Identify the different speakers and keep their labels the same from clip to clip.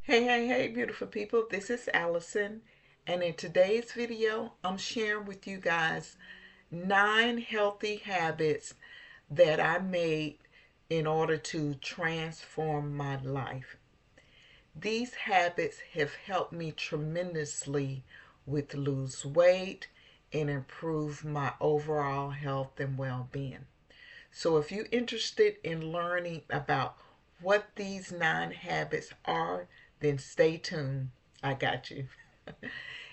Speaker 1: Hey, beautiful people. This is Allison, and in today's video, I'm sharing with you guys 9 healthy habits that I made in order to transform my life. These habits have helped me tremendously with lose weight and improve my overall health and well-being. So if you're interested in learning about what these 9 habits are, then stay tuned. I got you.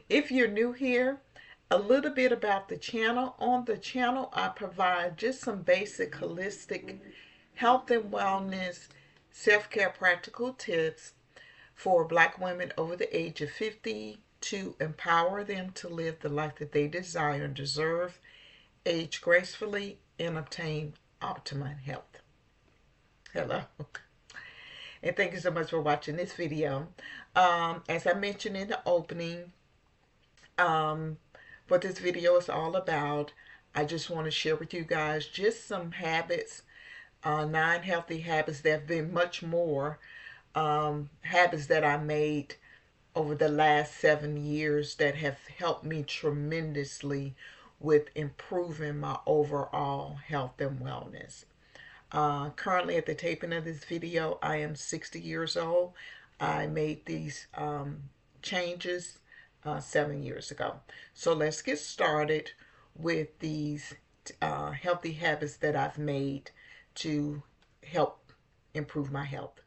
Speaker 1: If you're new here, a little bit about the channel. On the channel, I provide just some basic holistic health and wellness, self-care practical tips for Black women over the age of 50 to empower them to live the life that they desire and deserve, age gracefully, and obtain optimum health. Hello. And thank you so much for watching this video. As I mentioned in the opening, um, what this video is all about, I just want to share with you guys just some habits, 9 healthy habits. There have been much more habits that I made over the last 7 years that have helped me tremendously with improving my overall health and wellness. Currently, at the taping of this video, I am 60 years old. I made these changes 7 years ago. So let's get started with these healthy habits that I've made to help improve my health.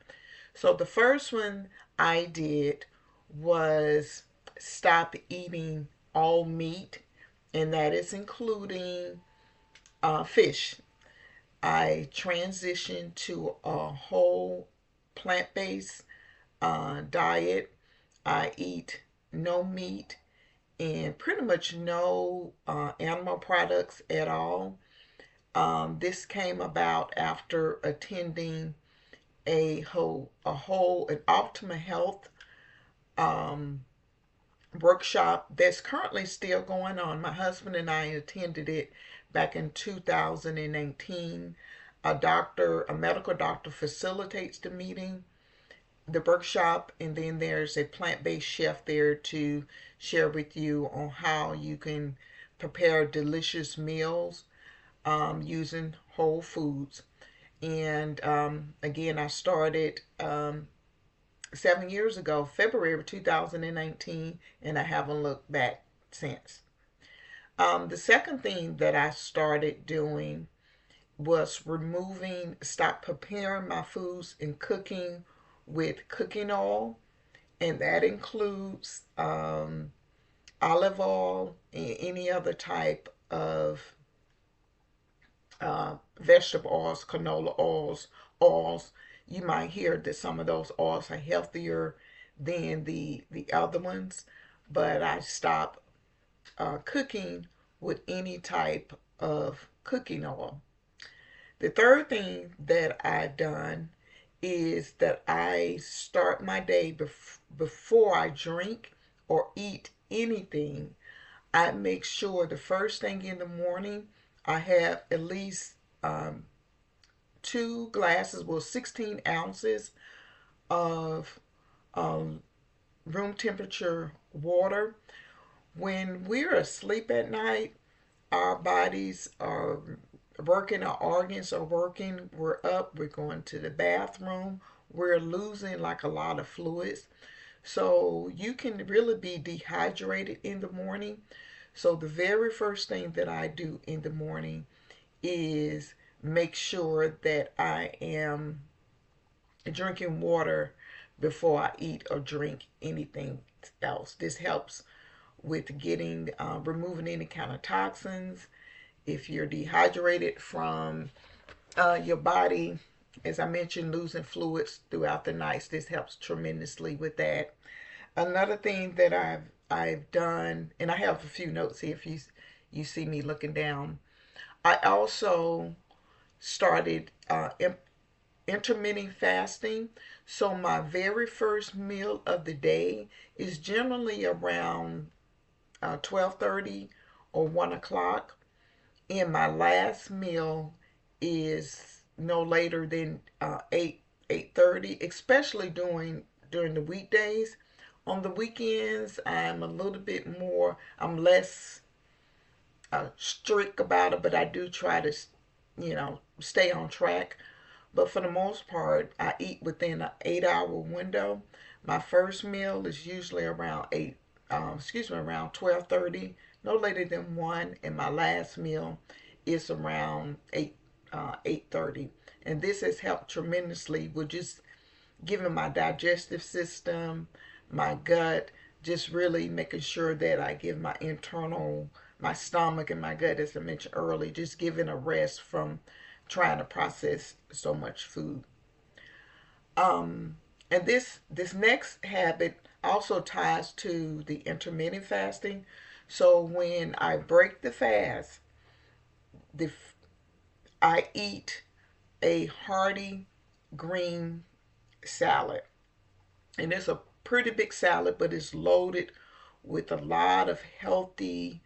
Speaker 1: So the first one I did was stop eating all meat, and that is including fish. I transitioned to a whole plant-based diet. I eat no meat and pretty much no animal products at all. This came about after attending an optimal health um, workshop that's currently still going on. My husband and I attended it back in 2018. A medical doctor facilitates the meeting, the workshop, and then there's a plant-based chef there to share with you on how you can prepare delicious meals using whole foods. And again, I started 7 years ago, February of 2019, and I haven't looked back since. The second thing that I started doing was stop preparing my foods and cooking with cooking oil, and that includes olive oil and any other type of vegetable oils, canola oils. You might hear that some of those oils are healthier than the other ones, but I stopped cooking with any type of cooking oil. The third thing that I've done is that I start my day before I drink or eat anything. I make sure the first thing in the morning I have at least 2 glasses, well, 16 ounces of um, room temperature water. When we're asleep at night, our bodies are working, our organs are working, we're up, we're going to the bathroom, we're losing like a lot of fluids. So you can really be dehydrated in the morning. So the very first thing that I do in the morning is make sure that I am drinking water before I eat or drink anything else. This helps with removing any kind of toxins. If you're dehydrated from your body, as I mentioned, losing fluids throughout the nights, this helps tremendously with that. Another thing that I've done, and I have a few notes here if you see me looking down. I also started intermittent fasting. So my very first meal of the day is generally around 12:30 or 1 o'clock. And my last meal is no later than 8:30, especially during the weekdays. On the weekends, I'm a little bit more, I'm less strict about it, but I do try to, stay on track. But for the most part, I eat within an 8 hour window. My first meal is usually around around 12:30, no later than 1, and my last meal is around 8:30. And this has helped tremendously with just giving my digestive system, my gut, just really making sure that I give my stomach and my gut, as I mentioned earlier, just giving a rest from trying to process so much food. And this next habit also ties to the intermittent fasting. So when I break the fast, the I eat a hearty green salad. And it's a pretty big salad, but it's loaded with a lot of healthy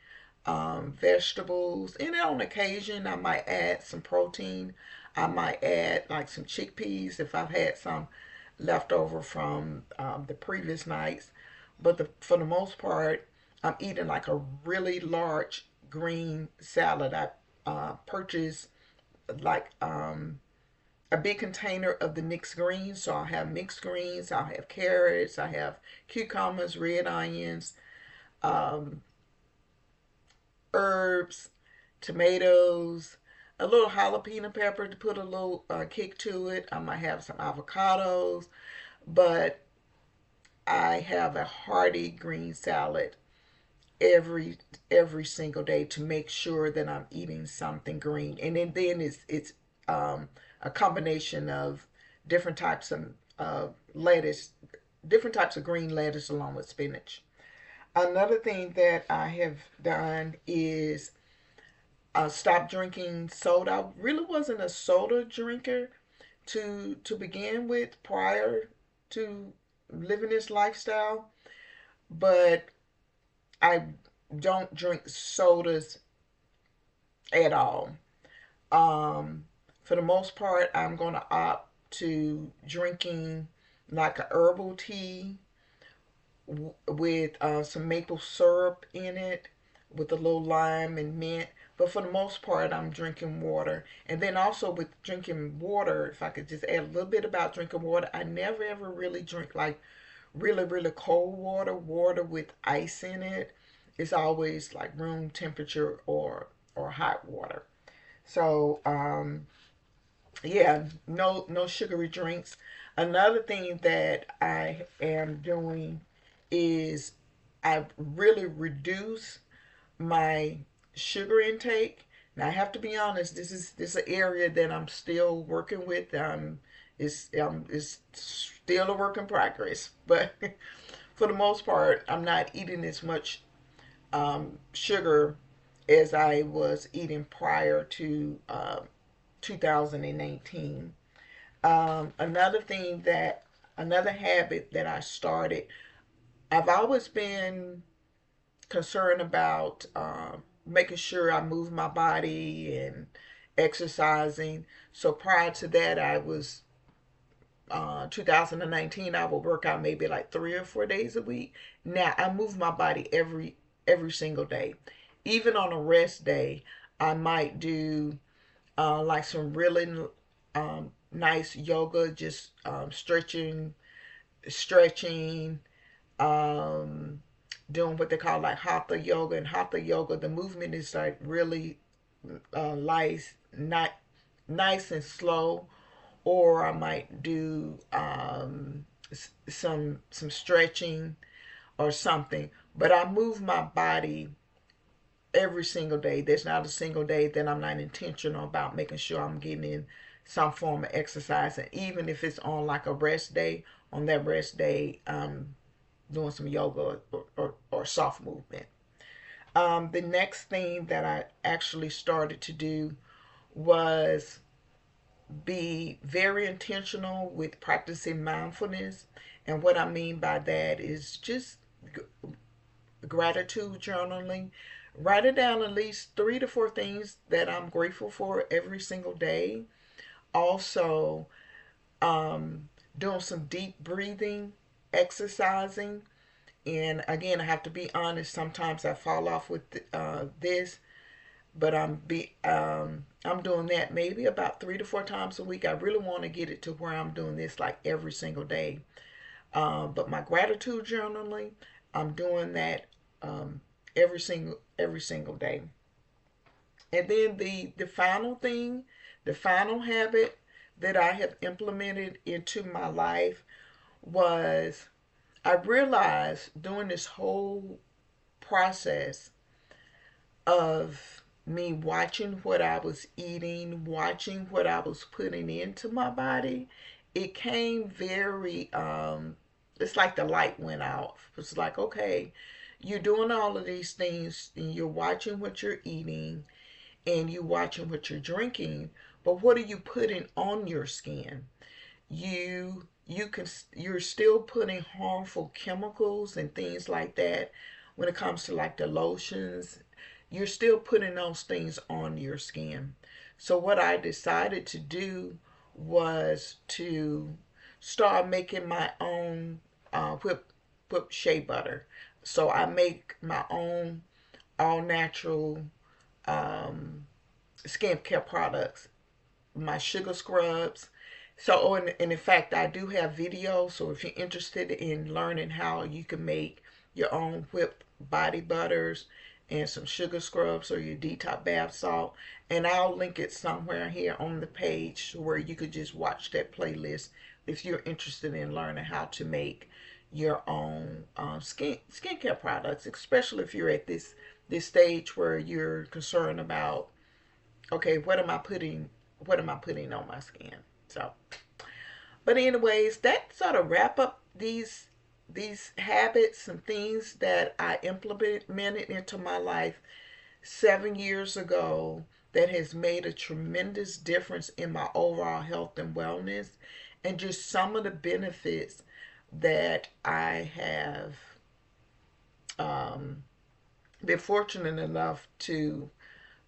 Speaker 1: vegetables. And on occasion, I might add some protein. I might add like some chickpeas if I've had some left over from the previous nights. But for the most part, I'm eating like a really large green salad. I purchased like a big container of the mixed greens. So I'll have mixed greens, I'll have carrots, I have cucumbers, red onions, um, herbs, tomatoes, a little jalapeno pepper to put a little kick to it. I might have some avocados, but I have a hearty green salad every every single day to make sure that I'm eating something green. And then it's a combination of different types of lettuce, different types of green lettuce along with spinach. Another thing that I have done is stop drinking soda. I really wasn't a soda drinker to begin with prior to living this lifestyle, but I don't drink sodas at all. For the most part, I'm going to opt to drinking like a herbal tea with some maple syrup in it with a little lime and mint. But for the most part, I'm drinking water. And then also with drinking water, if I could just add a little bit about drinking water, I never ever really drink like really, really cold water, water with ice in it. It's always like room temperature or hot water. So yeah, no sugary drinks. Another thing that I am doing is I really reduce my sugar intake. Now I have to be honest, this is an area that I'm still working with. It's still a work in progress, but for the most part, I'm not eating as much sugar as I was eating prior to 2019. Another thing that another habit that I started, I've always been concerned about making sure I move my body and exercising. So prior to that, I was 2019. I would work out maybe like 3 or 4 days a week. Now I move my body every single day. Even on a rest day, I might do like some really nice yoga, just stretching, um, doing what they call like hatha yoga. And hatha yoga, the movement is like really nice, not nice and slow. Or I might do some stretching or something. But I move my body every single day. There's not a single day that I'm not intentional about making sure I'm getting in some form of exercise. And even if it's on like a rest day, on that rest day, doing some yoga or soft movement. The next thing that I actually started to do was be very intentional with practicing mindfulness. And what I mean by that is just gratitude journaling. Write it down at least 3 to 4 things that I'm grateful for every single day. Also, doing some deep breathing. exercising. And again, I have to be honest. Sometimes I fall off with this, but I'm doing that maybe about 3 to 4 times a week. I really want to get it to where I'm doing this like every single day. But my gratitude journaling, I'm doing that um, every single day. And then the final thing, the final habit that I have implemented into my life was I realized during this whole process of me watching what I was eating, watching what I was putting into my body, it came very, it's like the light went off. It's like, okay, you're doing all of these things and you're watching what you're eating and you're watching what you're drinking, but what are you putting on your skin? You're still putting harmful chemicals and things like that when it comes to like the lotions. You're still putting those things on your skin. So what I decided to do was to start making my own whipped shea butter. So I make my own all natural skincare products, my sugar scrubs. So, and in fact, I do have videos. So, if you're interested in learning how you can make your own whipped body butters and some sugar scrubs or your detox bath salt, and I'll link it somewhere here on the page where you could just watch that playlist if you're interested in learning how to make your own skincare products, especially if you're at this stage where you're concerned about, okay, what am I putting on my skin? So, but anyways, that sort of wrap up these habits and things that I implemented into my life 7 years ago that has made a tremendous difference in my overall health and wellness, and just some of the benefits that I have um, been fortunate enough to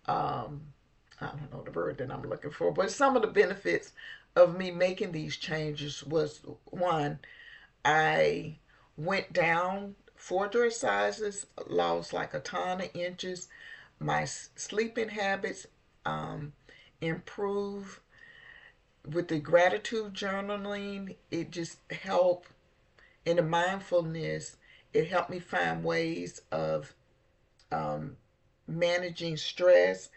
Speaker 1: um, I don't know the word that I'm looking for, but some of the benefits of me making these changes was, one, I went down 4 dress sizes, lost like a ton of inches. My sleeping habits um, improved with the gratitude journaling. It just helped in the mindfulness. It helped me find ways of um, managing stress.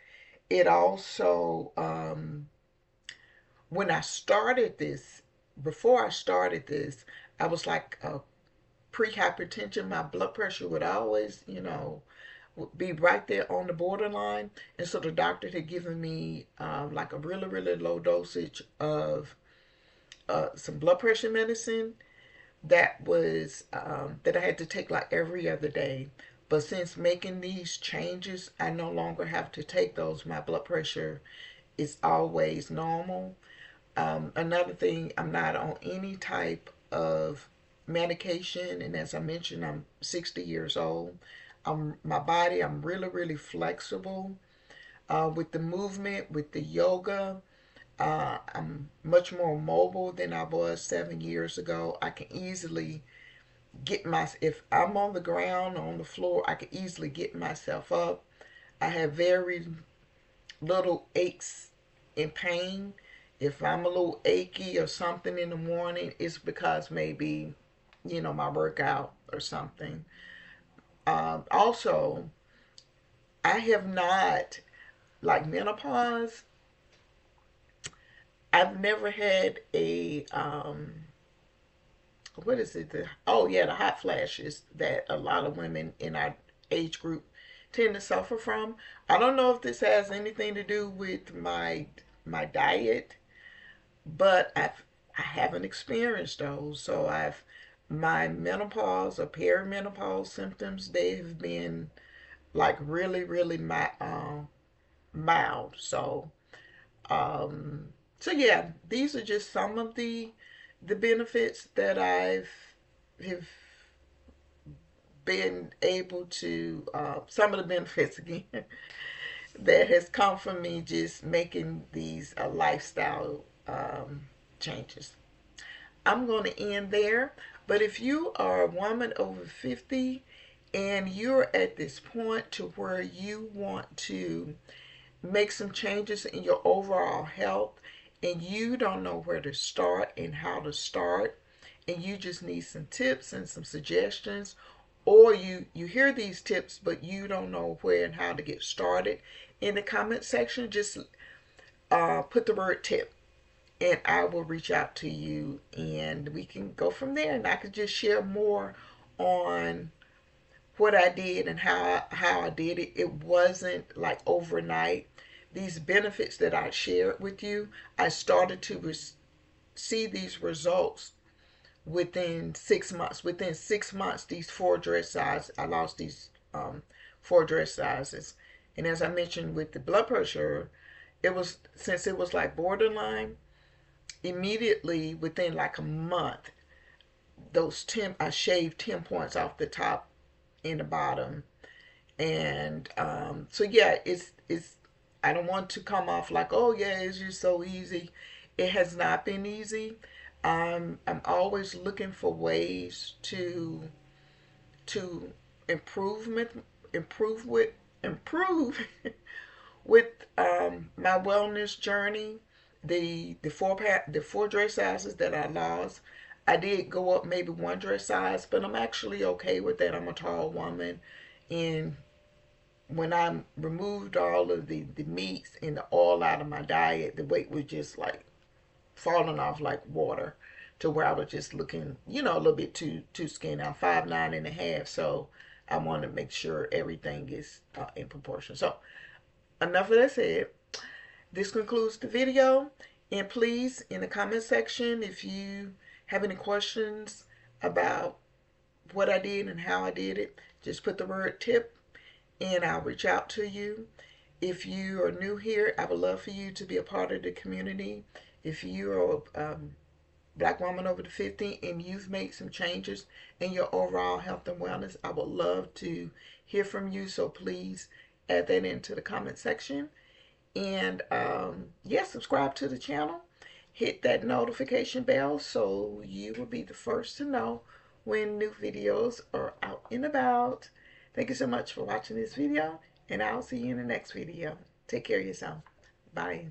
Speaker 1: It also, when I started this, before I started this, I was like pre-hypertension. My blood pressure would always, would be right there on the borderline. And so the doctor had given me like a really, really low dosage of some blood pressure medicine that I had to take like every other day. But since making these changes, I no longer have to take those. My blood pressure is always normal. Another thing, I'm not on any type of medication, and as I mentioned, I'm 60 years old. My body, I'm really, really flexible with the movement, with the yoga. I'm much more mobile than I was 7 years ago. I can easily if I'm on the ground, on the floor, I can easily get myself up. I have very little aches and pain. If I'm a little achy or something in the morning, it's because maybe, my workout or something. Also, I have not, like menopause, I've never had what is it? Oh, yeah, the hot flashes that a lot of women in our age group tend to suffer from. I don't know if this has anything to do with my diet, but I haven't experienced those. So my menopause or perimenopause symptoms, they have been like really, really mild. Um, so yeah, these are just some of the benefits that have been able to some of the benefits again that has come from me just making these lifestyle changes. I'm going to end there. But if you are a woman over 50 and you're at this point to where you want to make some changes in your overall health and you don't know where to start and how to start, and you just need some tips and some suggestions, or you hear these tips but you don't know where and how to get started, in the comment section just put the word tip, and I will reach out to you and we can go from there, and I can just share more on what I did and how I did it. It wasn't like overnight. These benefits that I shared with you, I started to see these results within 6 months. Within 6 months, these four dress sizes, I lost these four dress sizes. And as I mentioned with the blood pressure, it was, since it was like borderline, immediately within like a month, those 10, I shaved 10 points off the top and the bottom. And so yeah, it's I don't want to come off like, oh yeah, it's just so easy. It has not been easy. I'm always looking for ways to improvement improve with improve with my wellness journey. The four dress sizes that I lost, I did go up maybe one dress size, but I'm actually okay with that. I'm a tall woman, and when I removed all of the meats and the oil out of my diet, the weight was just like falling off like water, to where I was just looking, a little bit too skinny. I'm 5'9.5", so I want to make sure everything is in proportion. So enough of that said. This concludes the video, and please, in the comment section, if you have any questions about what I did and how I did it, just put the word tip and I'll reach out to you. If you are new here, I would love for you to be a part of the community. If you're a black woman over the 50 and you've made some changes in your overall health and wellness, I would love to hear from you. So please add that into the comment section. And yeah, subscribe to the channel. Hit that notification bell so you will be the first to know when new videos are out and about. Thank you so much for watching this video, and I'll see you in the next video. Take care of yourself. Bye.